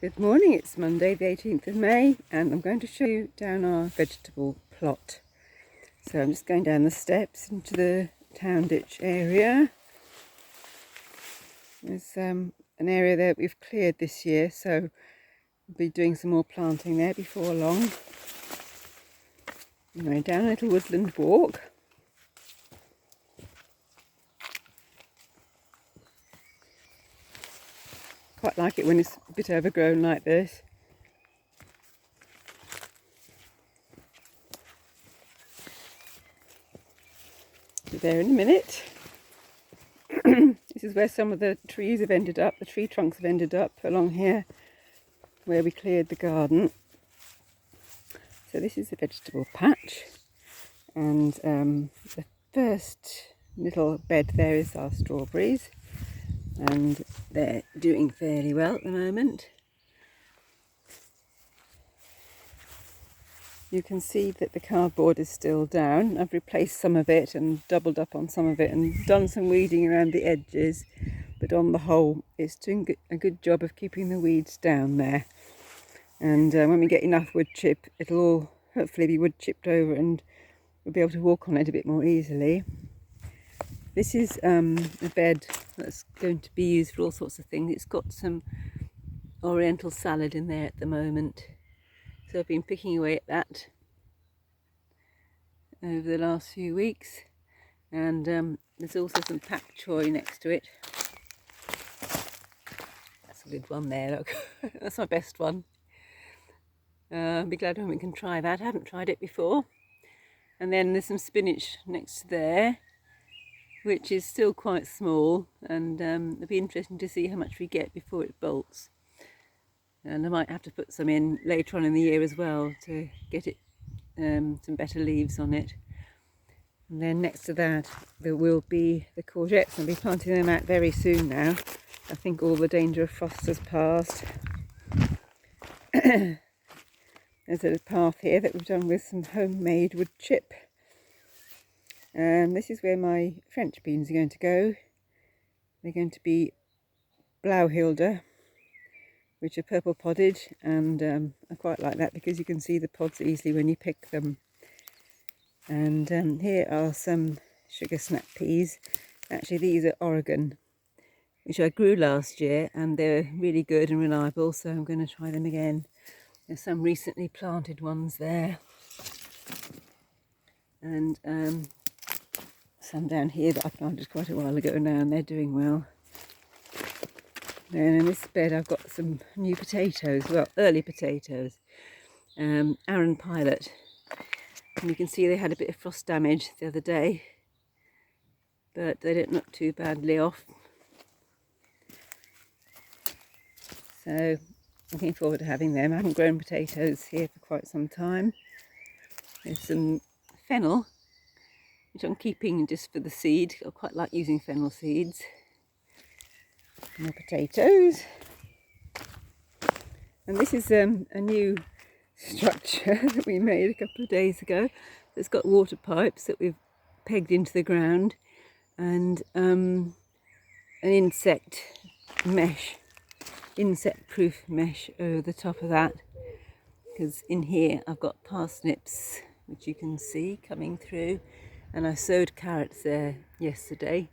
Good morning, it's Monday the 18th of May and I'm going to show you down our vegetable plot. So I'm just going down the steps into the town ditch area. There's an area there we've cleared this year, so we'll be doing some more planting there before long. Anyway, down a little woodland walk. Quite like it when it's a bit overgrown like this. Be there in a minute. This is where some of the trees have ended up, the tree trunks have ended up along here where we cleared the garden. So this is the vegetable patch, and the first little bed there is our strawberries, and they're doing fairly well at the moment. You can see that the cardboard is still down. I've replaced some of it and doubled up on some of it and done some weeding around the edges, but on the whole it's doing a good job of keeping the weeds down there. And when we get enough wood chip, it'll all hopefully be wood chipped over and we'll be able to walk on it a bit more easily. This is a bed that's going to be used for all sorts of things. It's got some oriental salad in there at the moment. So I've been picking away at that over the last few weeks, and there's also some pak choy next to it. That's a good one there, look. That's my best one. I'll be glad when we can try that. I haven't tried it before. And then there's some spinach next to there, which is still quite small, and it'll be interesting to see how much we get before it bolts. And I might have to put some in later on in the year as well to get it some better leaves on it. And then next to that there will be the courgettes. I'll be planting them out very soon now. I think all the danger of frost has passed. There's a path here that we've done with some homemade wood chip. And this is where my French beans are going to go. They're going to be Blauhilde, which are purple podded, and I quite like that because you can see the pods easily when you pick them. And here are some sugar snap peas. Actually, these are Oregon, which I grew last year, and they're really good and reliable, so I'm going to try them again. There's some recently planted ones there, and some down here that I planted quite a while ago now, and they're doing well. Then in this bed I've got some new potatoes, well, early potatoes, Arran Pilot. And you can see they had a bit of frost damage the other day, but they didn't look too badly off. So looking forward to having them. I haven't grown potatoes here for quite some time. There's some fennel, which I'm keeping just for the seed. I quite like using fennel seeds. More potatoes. And this is a new structure that we made a couple of days ago. It's got water pipes that we've pegged into the ground, and an insect proof mesh over the top of that, because in here I've got parsnips, which you can see coming through, and I sowed carrots there yesterday.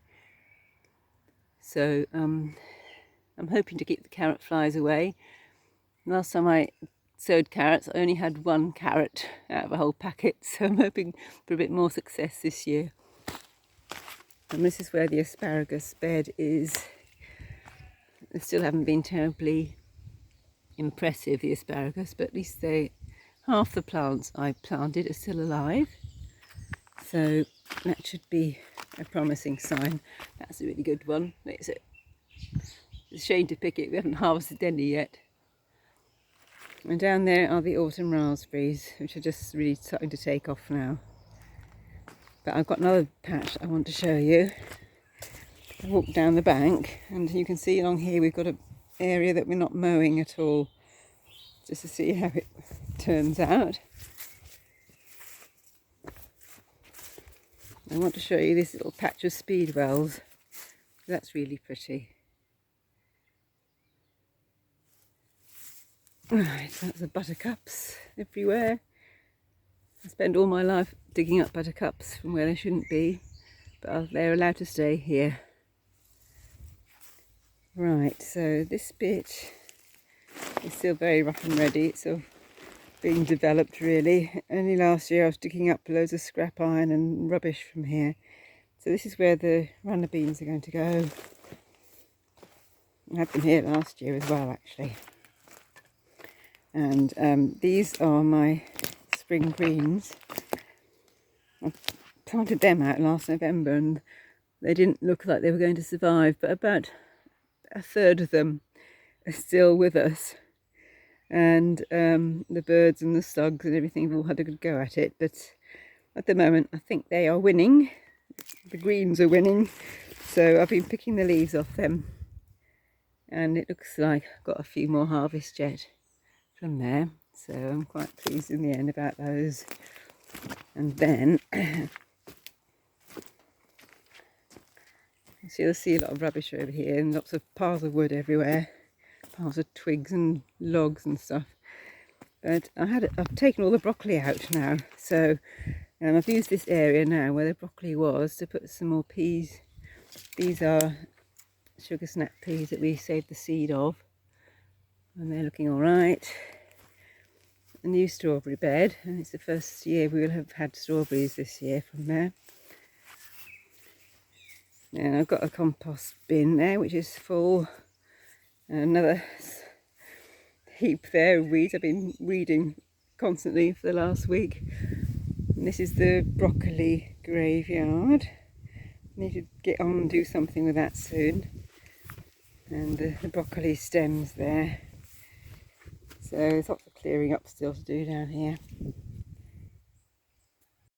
So I'm hoping to keep the carrot flies away. Last time I sowed carrots, I only had one carrot out of a whole packet, so I'm hoping for a bit more success this year. And this is where the asparagus bed is. They still haven't been terribly impressive, the asparagus, but at least half the plants I planted are still alive. So that should be a promising sign. That's a really good one. It's a shame to pick it, we haven't harvested any yet. And down there are the autumn raspberries, which are just really starting to take off now. But I've got another patch I want to show you. I walked down the bank, and you can see along here we've got an area that we're not mowing at all, just to see how it turns out. I want to show you this little patch of speedwells. That's really pretty. Right, that's the buttercups everywhere. I spend all my life digging up buttercups from where they shouldn't be, but they're allowed to stay here. Right, so this bit is still very rough and ready. It's still being developed really. Only last year I was digging up loads of scrap iron and rubbish from here. So this is where the runner beans are going to go. I had them here last year as well actually. And these are my spring greens. I planted them out last November and they didn't look like they were going to survive, but about a third of them are still with us. And the birds and the slugs and everything have all had a good go at it, but at the moment I think they are winning. The greens are winning, so I've been picking the leaves off them and it looks like I've got a few more harvests yet from there, so I'm quite pleased in the end about those. And then so you'll see a lot of rubbish over here and lots of piles of wood everywhere, piles of twigs and logs and stuff. But I've taken all the broccoli out now, so I've used this area now where the broccoli was to put some more peas. These are sugar snap peas that we saved the seed of, and they're looking all right. A new strawberry bed, and it's the first year we will have had strawberries this year from there. And I've got a compost bin there which is full, and another heap there of weeds. I've been weeding constantly for the last week. And this is the broccoli graveyard. Need to get on and do something with that soon. And the broccoli stems there. So there's lots of clearing up still to do down here.